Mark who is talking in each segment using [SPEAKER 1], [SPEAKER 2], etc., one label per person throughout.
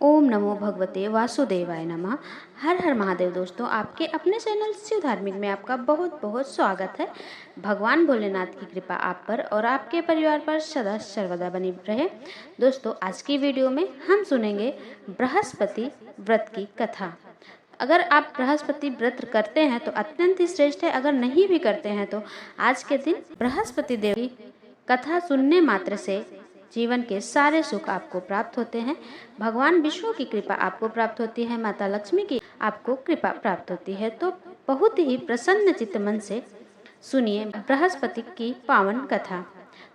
[SPEAKER 1] ओम नमो भगवते वासुदेवाय नमः। हर हर महादेव। दोस्तों, आपके अपने चैनल शिव धार्मिक में आपका बहुत बहुत स्वागत है। भगवान भोलेनाथ की कृपा आप पर और आपके परिवार पर सदा सर्वदा बनी रहे। दोस्तों, आज की वीडियो में हम सुनेंगे बृहस्पति व्रत की कथा। अगर आप बृहस्पति व्रत करते हैं तो अत्यंत ही श्रेष्ठ है। अगर नहीं भी करते हैं तो आज के दिन बृहस्पति देव की कथा सुनने मात्र से जीवन के सारे सुख आपको प्राप्त होते हैं। भगवान विष्णु की कृपा आपको प्राप्त होती है, माता लक्ष्मी की आपको कृपा प्राप्त होती है। तो बहुत ही प्रसन्न चित्त मन से सुनिए बृहस्पति की पावन कथा।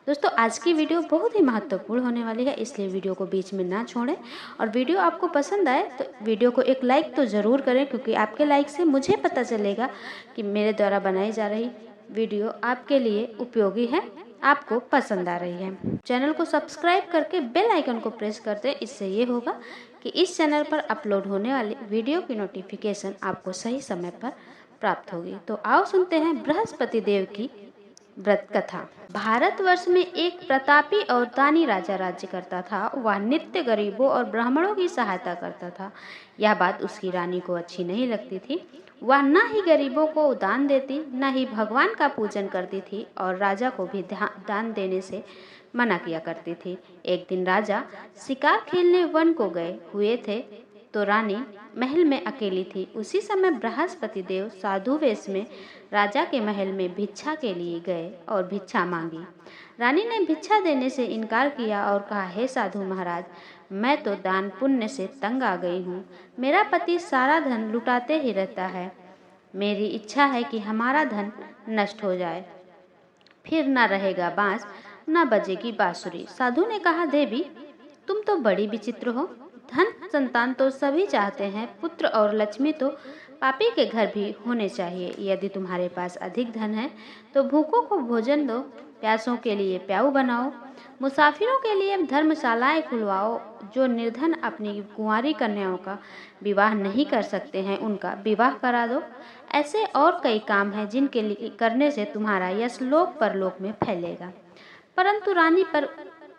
[SPEAKER 1] दोस्तों, आज की वीडियो बहुत ही महत्वपूर्ण होने वाली है, इसलिए वीडियो को बीच में ना छोड़ें। और वीडियो आपको पसंद आए तो वीडियो को एक लाइक तो ज़रूर करें, क्योंकि आपके लाइक से मुझे पता चलेगा कि मेरे द्वारा बनाई जा रही वीडियो आपके लिए उपयोगी है, आपको पसंद आ रही है। चैनल को सब्सक्राइब करके बेल आइकन को प्रेस कर दें। इससे ये होगा कि इस चैनल पर अपलोड होने वाली वीडियो की नोटिफिकेशन आपको सही समय पर प्राप्त होगी। तो आओ सुनते हैं बृहस्पति देव की व्रत कथा। भारतवर्ष में एक प्रतापी और दानी राजा राज्य करता था। वह नित्य गरीबों और ब्राह्मणों की सहायता करता था। यह बात उसकी रानी को अच्छी नहीं लगती थी। वह न ही गरीबों को दान देती, न ही भगवान का पूजन करती थी और राजा को भी दान देने से मना किया करती थी। एक दिन राजा शिकार खेलने वन को गए हुए थे तो रानी महल में अकेली थी। उसी समय बृहस्पति देव साधु वेश में राजा के महल में भिक्षा के लिए गए और भिक्षा मांगी। रानी ने भिक्षा देने से इनकार किया और कहा, हे साधु महाराज, मैं तो दान पुण्य से तंग आ गई हूँ। मेरा पति सारा धन लुटाते ही रहता है। मेरी इच्छा है कि हमारा धन नष्ट हो जाए, फिर न रहेगा बांस न बजेगी बांसुरी। साधु ने कहा, देवी तुम तो बड़ी विचित्र हो। धन संतान तो सभी चाहते हैं, पुत्र और लक्ष्मी तो पापी के घर भी होने चाहिए। यदि तुम्हारे पास अधिक धन है तो भूखों को भोजन दो, प्यासों के लिए प्याऊ बनाओ, मुसाफिरों के लिए धर्मशालाएं खुलवाओ। जो निर्धन अपनी कुंवारी कन्याओं का विवाह नहीं कर सकते हैं उनका विवाह करा दो। ऐसे और कई काम हैं जिनके लिए करने से तुम्हारा यश लोक परलोक में फैलेगा। परंतु रानी पर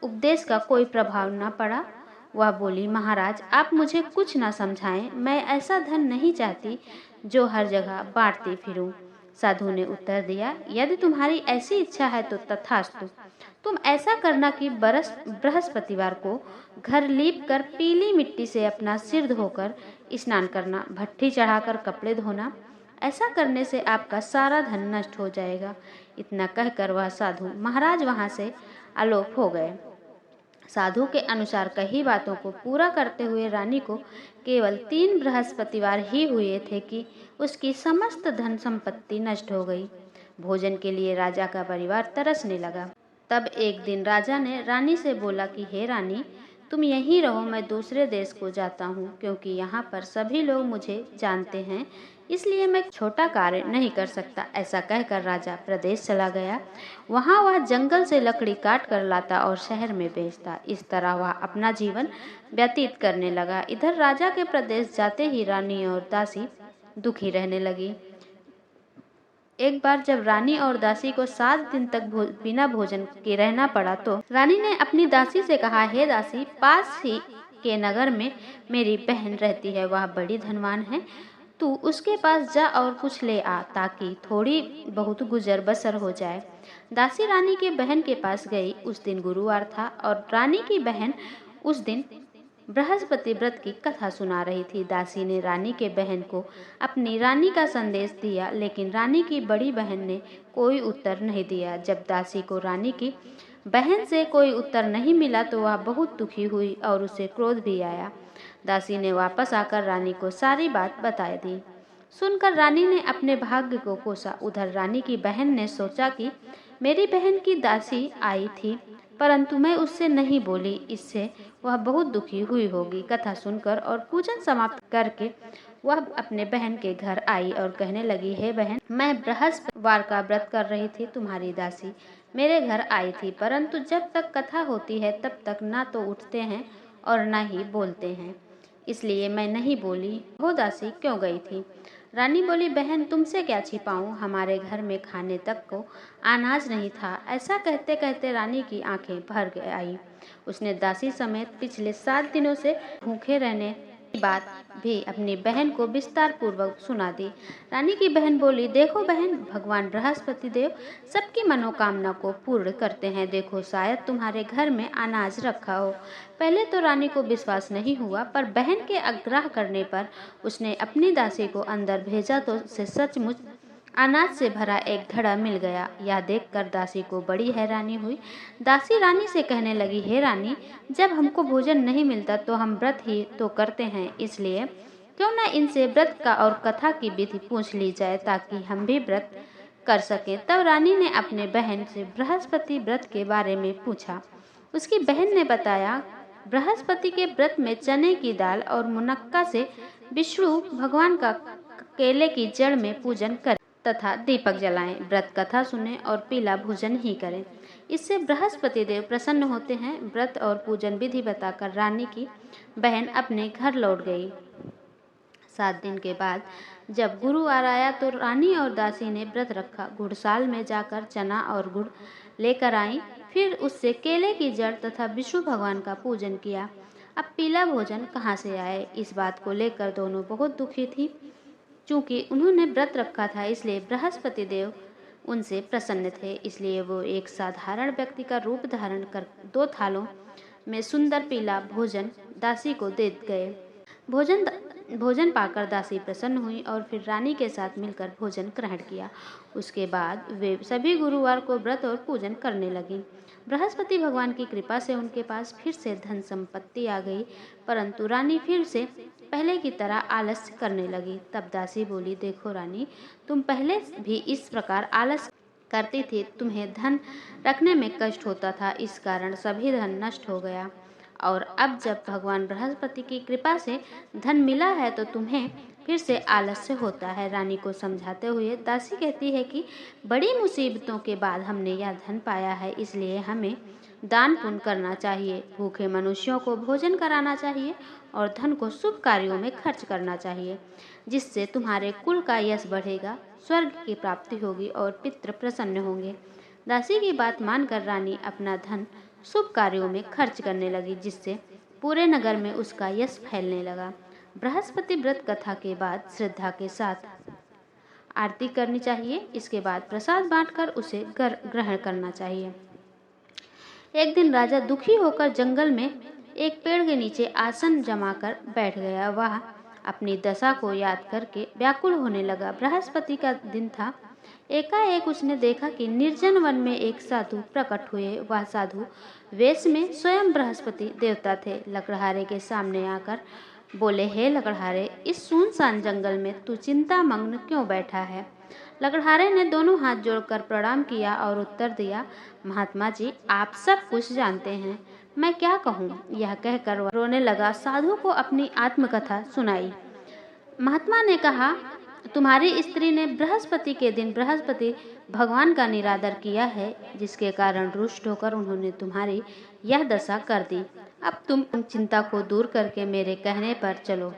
[SPEAKER 1] उपदेश का कोई प्रभाव न पड़ा। वह बोली, महाराज आप मुझे कुछ न समझाएं, मैं ऐसा धन नहीं चाहती जो हर जगह बांटती फिरूं। साधु ने उत्तर दिया, यदि तुम्हारी ऐसी इच्छा है तो तथास्तु। तुम ऐसा करना कि बृहस्पतिवार को घर लीप कर पीली मिट्टी से अपना सिर धोकर स्नान करना, भट्ठी चढ़ाकर कपड़े धोना। ऐसा करने से आपका सारा धन नष्ट हो जाएगा। इतना कहकर वह साधु महाराज वहां से आलोप हो गए। साधु के अनुसार कही बातों को पूरा करते हुए रानी को केवल 3 बृहस्पतिवार ही हुए थे कि उसकी समस्त धन संपत्ति नष्ट हो गई। भोजन के लिए राजा का परिवार तरसने लगा। तब एक दिन राजा ने रानी से बोला कि हे रानी, तुम यहीं रहो, मैं दूसरे देश को जाता हूँ, क्योंकि यहाँ पर सभी लोग मुझे जानते हैं, इसलिए मैं छोटा कार्य नहीं कर सकता। ऐसा कहकर राजा प्रदेश चला गया। वहाँ वह जंगल से लकड़ी काट कर लाता और शहर में बेचता। इस तरह वह अपना जीवन व्यतीत करने लगा। इधर राजा के प्रदेश जाते ही रानी और दासी दुखी रहने लगी। एक बार जब रानी और दासी को 7 दिन तक बिना भोजन के रहना पड़ा तो रानी ने अपनी दासी से कहा, हे दासी, पास ही के नगर में मेरी बहन रहती है, वह बड़ी धनवान है। तू उसके पास जा और कुछ ले आ, ताकि थोड़ी बहुत गुजर बसर हो जाए। दासी रानी के बहन के पास गई। उस दिन गुरुवार था और रानी की बहन उस दिन बृहस्पति व्रत की कथा सुना रही थी। दासी ने रानी के बहन को अपनी रानी का संदेश दिया, लेकिन रानी की बड़ी बहन ने कोई उत्तर नहीं दिया। जब दासी को रानी की बहन से कोई उत्तर नहीं मिला तो वह बहुत दुखी हुई और उसे क्रोध भी आया। दासी ने वापस आकर रानी को सारी बात बता दी। सुनकर रानी ने अपने भाग्य को कोसा। उधर रानी की बहन ने सोचा कि मेरी बहन की दासी आई थी, परंतु मैं उससे नहीं बोली, इससे वह बहुत दुखी हुई होगी। कथा सुनकर और पूजन समाप्त करके वह अपने बहन के घर आई और कहने लगी, हे बहन, मैं बृहस्पतिवार का व्रत कर रही थी, तुम्हारी दासी मेरे घर आई थी, परंतु जब तक कथा होती है तब तक ना तो उठते हैं और ना ही बोलते हैं, इसलिए मैं नहीं बोली। हो दासी, क्यों गई थी? रानी बोली, बहन तुमसे क्या छिपाऊं, हमारे घर में खाने तक को अनाज नहीं था। ऐसा कहते कहते रानी की आंखें भर आई। उसने दासी समेत पिछले 7 दिनों से भूखे रहने की बात भी अपनी बहन को विस्तार पूर्वक सुना दी। रानी की बहन बोली, देखो बहन, भगवान बृहस्पति देव सबकी मनोकामना को पूर्ण करते हैं। देखो, शायद तुम्हारे घर में अनाज रखा हो। पहले तो रानी को विश्वास नहीं हुआ, पर बहन के आग्रह करने पर उसने अपनी दासी को अंदर भेजा तो उसे सचमुच अनाज से भरा एक घड़ा मिल गया। यह देखकर दासी को बड़ी हैरानी हुई। दासी रानी से कहने लगी, हे रानी, जब हमको भोजन नहीं मिलता तो हम व्रत ही तो करते हैं, इसलिए क्यों न इनसे व्रत का और कथा की विधि पूछ ली जाए ताकि हम भी व्रत कर सकें। तब रानी ने अपने बहन से बृहस्पति व्रत के बारे में पूछा। उसकी बहन ने बताया, बृहस्पति के व्रत में चने की दाल और मुनक्का से विष्णु भगवान का केले की जड़ में पूजन करें तथा दीपक जलाएं, व्रत कथा सुने और पीला भोजन ही करें। इससे बृहस्पति देव प्रसन्न होते हैं। व्रत और पूजन विधि बताकर रानी की बहन अपने घर लौट गई। 7 दिन के बाद जब गुरुवार आया तो रानी और दासी ने व्रत रखा। घुड़साल में जाकर चना और गुड़ लेकर आई, फिर उससे केले की जड़ तथा विष्णु भगवान का पूजन किया। अब पीला भोजन कहाँ से आए, इस बात को लेकर दोनों बहुत दुखी थी। चूंकि उन्होंने व्रत रखा था, इसलिए बृहस्पति देव उनसे प्रसन्न थे। इसलिए वो एक साधारण व्यक्ति का रूप धारण कर 2 थालों में सुंदर पीला भोजन दासी को दे गए। भोजन पाकर दासी प्रसन्न हुई और फिर रानी के साथ मिलकर भोजन ग्रहण किया। उसके बाद वे सभी गुरुवार को व्रत और पूजन करने लगी। बृहस्पति भगवान की कृपा से उनके पास फिर से धन संपत्ति आ गई, परंतु रानी फिर से पहले की तरह आलस्य करने लगी। तब दासी बोली, देखो रानी, तुम पहले भी इस प्रकार आलस करती थी, तुम्हें धन रखने में कष्ट होता था, इस कारण सभी धन नष्ट हो गया, और अब जब भगवान बृहस्पति की कृपा से धन मिला है तो तुम्हें फिर से आलस्य होता है। रानी को समझाते हुए दासी कहती है कि बड़ी मुसीबतों के बाद हमने यह धन पाया है, इसलिए हमें दान पुण्य करना चाहिए, भूखे मनुष्यों को भोजन कराना चाहिए और धन को शुभ कार्यों में खर्च करना चाहिए, जिससे तुम्हारे कुल का यश बढ़ेगा, स्वर्ग की प्राप्ति होगी और पितृ प्रसन्न होंगे। दासी की बात मानकर रानी अपना धन शुभ कार्यों में खर्च करने लगी, जिससे पूरे नगर में उसका यश फैलने लगा। बृहस्पति व्रत कथा के बाद श्रद्धा के साथ आरती करनी चाहिए। इसके बाद प्रसाद बांटकर उसे ग्रहण करना चाहिए। एक दिन राजा दुखी होकर जंगल में एक पेड़ के नीचे आसन जमाकर बैठ गया। वह अपनी दशा को याद करके व्याकुल होने लगा। बृहस्पति का दिन था। एकाएक उसने देखा कि निर्जन वन में एक साधु प्रकट हुए। वह साधु वेश में स्वयं बृहस्पति देवता थे। लकड़हारे के सामने आकर बोले, हे लकड़हारे, इस सुनसान जंगल में तू चिंता मग्न क्यों बैठा है? लकड़हारे ने दोनों हाथ जोड़कर प्रणाम किया और उत्तर दिया, महात्मा जी, आप सब कुछ जानते हैं, मैं क्या कहूँ? यह कहकर वह रोने लगा। साधु को अपनी आत्मकथा सुनाई। महात्मा ने कहा, तुम्हारी स्त्री ने बृहस्पति के दिन बृहस्पति भगवान का निरादर किया है, जिसके कारण रुष्ट होकर उन्होंने तुम्हारी यह दशा कर दी। अब तुम चिंता को दूर करके मेरे कहने पर चलो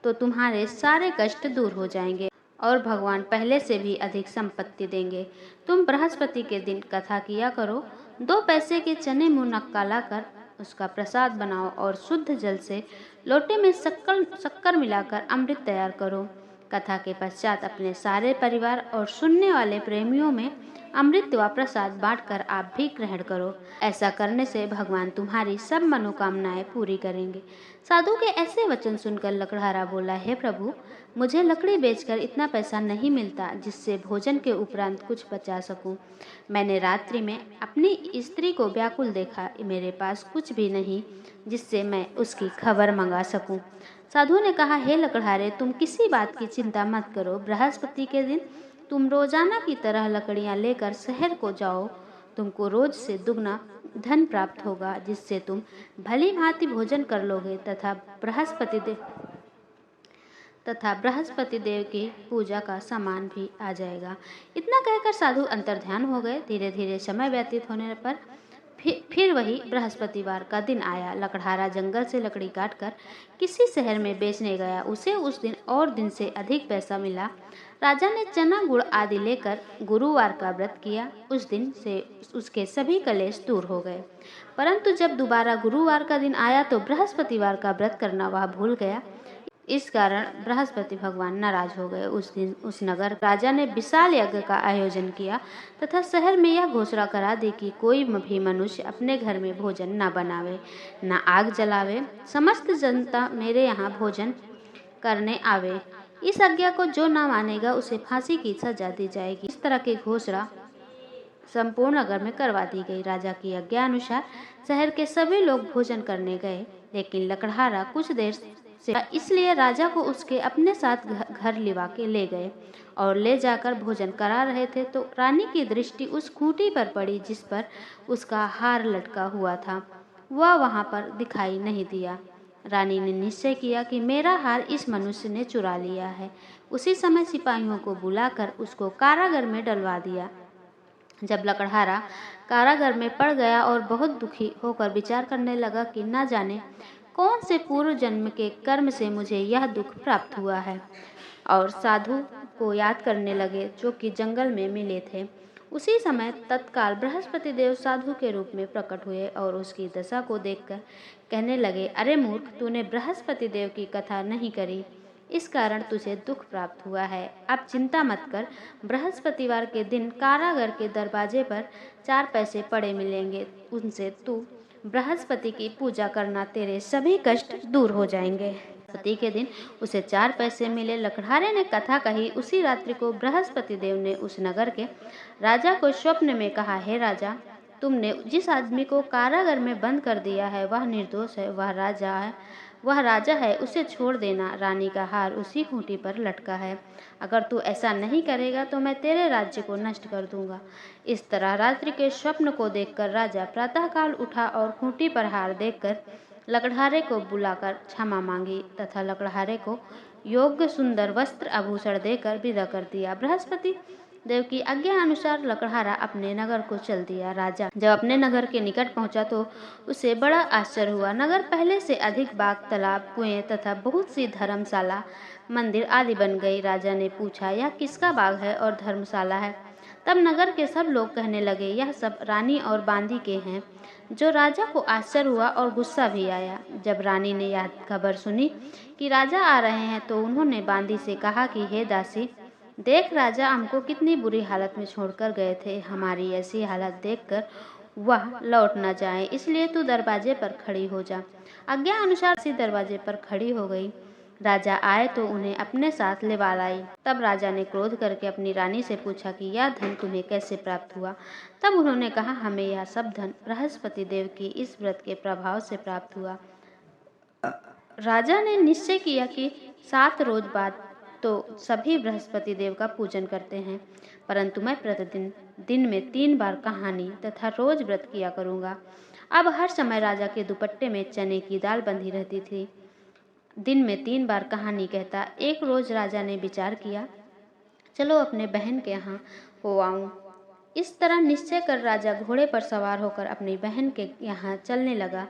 [SPEAKER 1] तो तुम्हारे सारे कष्ट दूर हो जाएंगे और भगवान पहले से भी अधिक संपत्ति देंगे। तुम बृहस्पति के दिन कथा किया करो। 2 पैसे के चने मुनक्का लाकर उसका प्रसाद बनाओ और शुद्ध जल से लोटे में शक्कर मिलाकर अमृत तैयार करो। कथा के पश्चात अपने सारे परिवार और सुनने वाले प्रेमियों में अमृत व प्रसाद बांटकर आप भी ग्रहण करो। ऐसा करने से भगवान तुम्हारी सब मनोकामनाएं पूरी करेंगे। साधु के ऐसे वचन सुनकर लकड़हारा बोला, हे प्रभु, मुझे लकड़ी बेचकर इतना पैसा नहीं मिलता जिससे भोजन के उपरांत कुछ बचा सकूं। मैंने रात्रि में अपनी स्त्री को व्याकुल देखा। मेरे पास कुछ भी नहीं जिससे मैं उसकी खबर मंगा सकूं। साधु ने कहा, हे लकड़हारे, तुम किसी बात की चिंता मत करो। बृहस्पति के दिन तुम रोजाना की तरह लकड़ियां लेकर शहर को जाओ। तुमको रोज से दुगना धन प्राप्त होगा, जिससे तुम भली भांति भोजन कर लोगे तथा बृहस्पति देव की पूजा का सामान भी आ जाएगा। इतना कहकर साधु अंतर्ध्यान हो गए। धीरे धीरे समय व्यतीत होने पर फिर वही बृहस्पतिवार का दिन आया। लकड़हारा जंगल से लकड़ी काटकर किसी शहर में बेचने गया। उसे उस दिन और दिन से अधिक पैसा मिला। राजा ने चना गुड़ आदि लेकर गुरुवार का व्रत किया। उस दिन से उसके सभी कलेश दूर हो गए। परंतु जब दोबारा गुरुवार का दिन आया तो बृहस्पतिवार का व्रत करना वह भूल गया। इस कारण बृहस्पति भगवान नाराज हो गए। उस दिन उस नगर राजा ने विशाल यज्ञ का आयोजन किया तथा शहर में यह घोषणा करा दी कि कोई भी मनुष्य अपने घर में भोजन न बनावे, न आग जलावे। समस्त जनता मेरे यहाँ भोजन करने आवे। इस आज्ञा को जो न मानेगा उसे फांसी की सजा दी जाएगी। इस तरह की घोषणा संपूर्ण नगर में करवा दी गई। राजा की आज्ञा अनुसार शहर के सभी लोग भोजन करने गए, लेकिन लकड़हारा कुछ देर से इसलिए राजा को उसके अपने साथ घर लिवा के ले गए और ले जाकर भोजन करा रहे थे तो रानी की दृष्टि उस खूंटी पर पड़ी जिस पर उसका हार लटका हुआ था। वह वहां पर दिखाई नहीं दिया। रानी ने निश्चय किया कि मेरा हार इस मनुष्य ने चुरा लिया है। उसी समय सिपाहियों को बुलाकर उसको कारागार में डलवा दिया। जब लकड़हारा कारागार में पड़ गया और बहुत दुखी होकर विचार करने लगा कि न जाने कौन से पूर्व जन्म के कर्म से मुझे यह दुख प्राप्त हुआ है, और साधु को याद करने लगे जो कि जंगल में मिले थे। उसी समय तत्काल बृहस्पति देव साधु के रूप में प्रकट हुए और उसकी दशा को देखकर कहने लगे, अरे मूर्ख, तूने बृहस्पति देव की कथा नहीं करी, इस कारण तुझे दुख प्राप्त हुआ है। अब चिंता मत कर, बृहस्पतिवार के दिन कारागार के दरवाजे पर 4 पैसे पड़े मिलेंगे, उनसे तू बृहस्पति की पूजा करना, तेरे सभी कष्ट दूर हो जाएंगे। बृहस्पति के दिन उसे 4 पैसे मिले। लकड़हारे ने कथा कही। उसी रात्रि को बृहस्पति देव ने उस नगर के राजा को स्वप्न में कहा, हे राजा, तुमने जिस आदमी को कारागार में बंद कर दिया है वह निर्दोष है, वह राजा है, उसे छोड़ देना। रानी का हार उसी खूंटी पर लटका है। अगर तू ऐसा नहीं करेगा तो मैं तेरे राज्य को नष्ट कर दूंगा। इस तरह रात्रि के स्वप्न को देखकर राजा प्रातःकाल उठा और खूंटी पर हार देखकर लकड़हारे को बुलाकर क्षमा मांगी तथा लकड़हारे को योग्य सुंदर वस्त्र आभूषण देकर विदा कर दिया। बृहस्पति देव की आज्ञा अनुसार लकड़हारा अपने नगर को चल दिया। राजा जब अपने नगर के निकट पहुंचा तो उसे बड़ा आश्चर्य हुआ। नगर पहले से अधिक बाग, तालाब, कुएं तथा बहुत सी धर्मशाला, मंदिर आदि बन गई। राजा ने पूछा, यह किसका बाग है और धर्मशाला है? तब नगर के सब लोग कहने लगे, यह सब रानी और बांदी के हैं। जो राजा को आश्चर्य हुआ और गुस्सा भी आया। जब रानी ने यह खबर सुनी कि राजा आ रहे हैं तो उन्होंने बांदी से कहा कि हे दासी, देख, राजा हमको कितनी बुरी हालत में छोड़कर गए थे। हमारी ऐसी हालत देखकर वह लौट न जाए, इसलिए तू दरवाजे पर खड़ी हो जा। आज्ञा अनुसार सी दरवाजे पर खड़ी हो गई। राजा आए तो उन्हें अपने साथ लेवा लाई। तब राजा ने क्रोध करके अपनी रानी से पूछा कि यह धन तुम्हें कैसे प्राप्त हुआ? तब उन्होंने कहा, हमें यह सब धन बृहस्पति देव की इस व्रत के प्रभाव से प्राप्त हुआ। राजा ने निश्चय किया कि 7 रोज बाद तो सभी बृहस्पति देव का पूजन करते हैं, परंतु मैं प्रतिदिन दिन में 3 बार कहानी तथा रोज व्रत किया करूँगा। अब हर समय राजा के दुपट्टे में चने की दाल बंधी रहती थी। दिन में 3 बार कहानी कहता। एक रोज राजा ने विचार किया, चलो अपने बहन के यहाँ हो आऊं। इस तरह निश्चय कर राजा घोड़े पर सवार होकर अपनी बहन के यहाँ चलने लगा।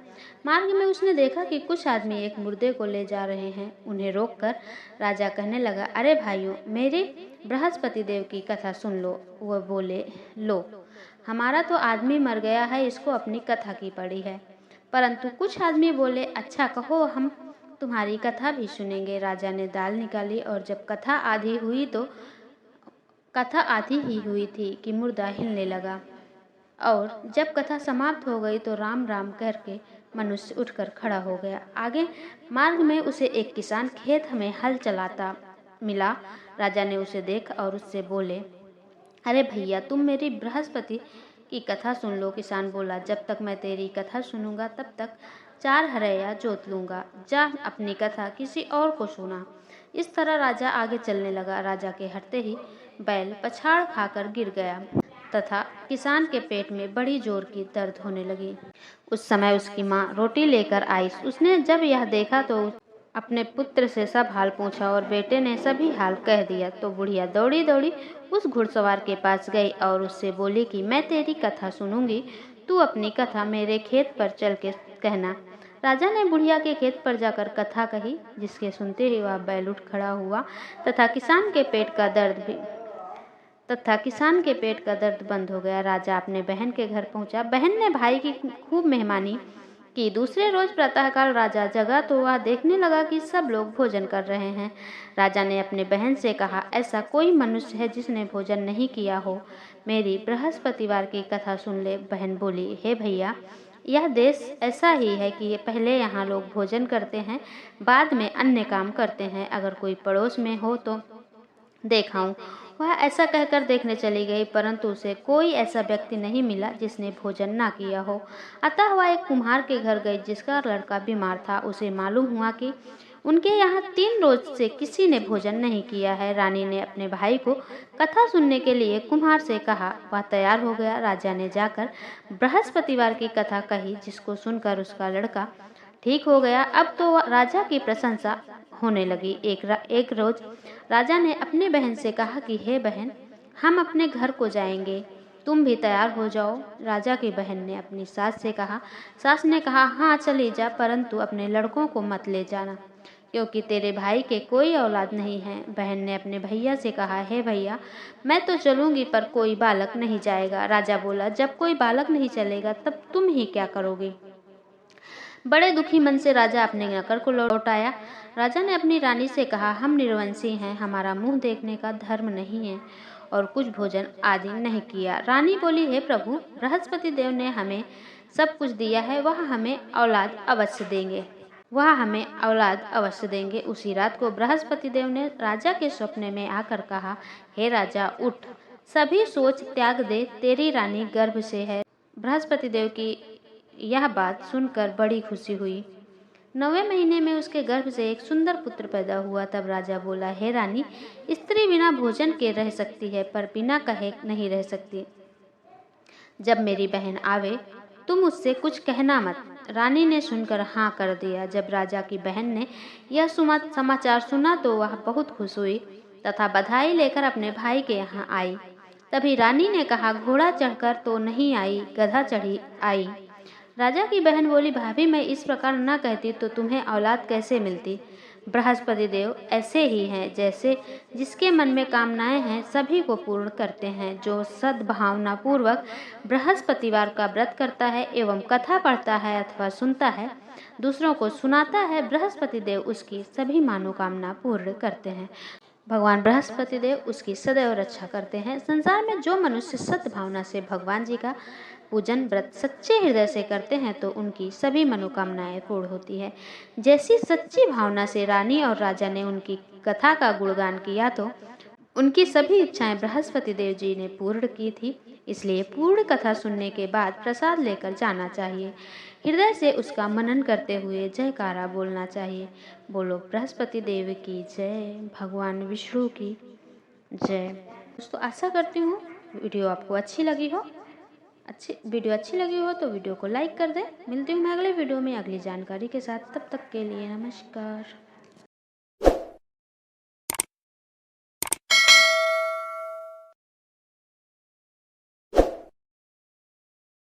[SPEAKER 1] मार्ग में उसने देखा कि कुछ आदमी एक मुर्दे को ले जा रहे हैं। उन्हें रोककर राजा कहने लगा, अरे भाइयों, मेरे बृहस्पति देव की कथा सुन लो। वह बोले, लो, हमारा तो आदमी मर गया है, इसको अपनी कथा की पड़ी है। परंतु कुछ आदमी बोले, अच्छा कहो, हम तुम्हारी कथा भी सुनेंगे। राजा ने दाल निकाली और जब कथा आधी ही हुई थी कि मुर्दा हिलने लगा, और जब कथा समाप्त हो गई तो राम राम करके मनुष्य उठकर खड़ा हो गया। आगे मार्ग में उसे एक किसान खेत में हल चलाता मिला। राजा ने उसे देखा और उससे बोले, अरे भैया, तुम मेरी बृहस्पति की कथा सुन लो। किसान बोला, जब तक मैं तेरी कथा सुनूंगा तब तक 4 हरैया जोत लूंगा। जा अपनी कथा किसी और को सुना। इस तरह राजा आगे चलने लगा। राजा के हटते ही बैल पछाड़ खाकर गिर गया तथा किसान के पेट में बड़ी जोर की दर्द होने लगी। उस समय उसकी माँ रोटी लेकर आई। उसने जब यह देखा तो अपने पुत्र से सब हाल पूछा और बेटे ने सभी हाल कह दिया। तो बुढ़िया दौड़ी दौड़ी उस घुड़सवार के पास गई और उससे बोली कि मैं तेरी कथा सुनूंगी तू अपनी कथा मेरे खेत पर चल के कहना। राजा ने बुढ़िया के खेत पर जाकर कथा कही, जिसके सुनते ही वह बैल उठ खड़ा हुआ तथा किसान के पेट का दर्द बंद हो गया। राजा अपने बहन के घर पहुंचा। बहन ने भाई की खूब मेहमानी की। दूसरे रोज प्रातःकाल राजा जगा तो वह देखने लगा कि सब लोग भोजन कर रहे हैं। राजा ने अपने बहन से कहा, ऐसा कोई मनुष्य है जिसने भोजन नहीं किया हो? मेरी बृहस्पतिवार की कथा सुन ले। बहन बोली, हे भैया, यह देश ऐसा ही है कि पहले यहाँ लोग भोजन करते हैं, बाद में अन्य काम करते हैं। अगर कोई पड़ोस में हो तो देखाऊं। वह ऐसा कहकर देखने चली गई, परंतु उसे कोई ऐसा व्यक्ति नहीं मिला जिसने भोजन ना किया हो। अतः वह एक कुम्हार के घर गई, जिसका लड़का बीमार था। उसे मालूम हुआ कि उनके यहाँ 3 रोज से किसी ने भोजन नहीं किया है। रानी ने अपने भाई को कथा सुनने के लिए कुम्हार से कहा। वह तैयार हो गया। राजा ने जाकर बृहस्पतिवार की कथा कही, जिसको सुनकर उसका लड़का ठीक हो गया। अब तो राजा की प्रशंसा होने लगी। एक रोज राजा ने अपनी बहन से कहा कि हे बहन, हम अपने घर को जाएंगे, तुम भी तैयार हो जाओ। राजा की बहन ने अपनी सास से कहा। सास ने कहा, हाँ चली जा, परंतु अपने लड़कों को मत ले जाना, क्योंकि तेरे भाई के कोई औलाद नहीं है। बहन ने अपने भैया से कहा, हे भैया, मैं तो चलूंगी पर कोई बालक नहीं जाएगा। राजा बोला, जब कोई बालक नहीं चलेगा तब तुम ही क्या करोगी? बड़े दुखी मन से राजा अपने नौकर को लौटाया। राजा ने अपनी रानी से कहा, हम निर्वंशी हैं, हमारा मुंह देखने का धर्म नहीं है और कुछ भोजन आदि नहीं किया। रानी बोली, हे प्रभु, बृहस्पति देव ने हमें सब कुछ दिया है, वह हमें औलाद अवश्य देंगे। उसी रात को बृहस्पति देव ने राजा के स्वप्न में आकर कहा, हे राजा, उठ, सभी सोच त्याग दे, तेरी रानी गर्भ से है। बृहस्पति देव की यह बात सुनकर बड़ी खुशी हुई। 9वें महीने में उसके गर्भ से एक सुंदर पुत्र पैदा हुआ। तब राजा बोला, हे रानी, स्त्री बिना भोजन के रह सकती है, पर बिना कहे नहीं रह सकती। जब मेरी बहन आवे तुम उससे कुछ कहना मत। रानी ने सुनकर हाँ कर दिया। जब राजा की बहन ने यह समाचार सुना तो वह बहुत खुश हुई तथा बधाई लेकर अपने भाई के यहाँ आई। तभी रानी ने कहा, घोड़ा चढ़कर तो नहीं आई, गधा चढ़ी आई। राजा की बहन बोली, भाभी, मैं इस प्रकार न कहती तो तुम्हें औलाद कैसे मिलती? बृहस्पति देव ऐसे ही हैं, जैसे जिसके मन में कामनाएं हैं सभी को पूर्ण करते हैं। जो सद्भावना पूर्वक बृहस्पतिवार का व्रत करता है एवं कथा पढ़ता है अथवा सुनता है, दूसरों को सुनाता है, बृहस्पति देव उसकी सभी मनोकामना पूर्ण करते हैं। भगवान बृहस्पति देव उसकी सदैव रक्षा करते हैं। संसार में जो मनुष्य सद्भावना से भगवान जी का पूजन व्रत सच्चे हृदय से करते हैं तो उनकी सभी मनोकामनाएं पूर्ण होती है। जैसी सच्ची भावना से रानी और राजा ने उनकी कथा का गुणगान किया तो उनकी सभी इच्छाएं बृहस्पति देव जी ने पूर्ण की थी। इसलिए पूर्ण कथा सुनने के बाद प्रसाद लेकर जाना चाहिए। हृदय से उसका मनन करते हुए जयकारा बोलना चाहिए। बोलो बृहस्पति देव की जय, भगवान विष्णु की जय। दोस्तों, आशा करती हूँ वीडियो आपको अच्छी लगी हो। वीडियो अच्छी लगी हो तो वीडियो को लाइक कर दें। मिलती हूँ मैं अगले वीडियो में अगली जानकारी के साथ। तब तक के लिए नमस्कार।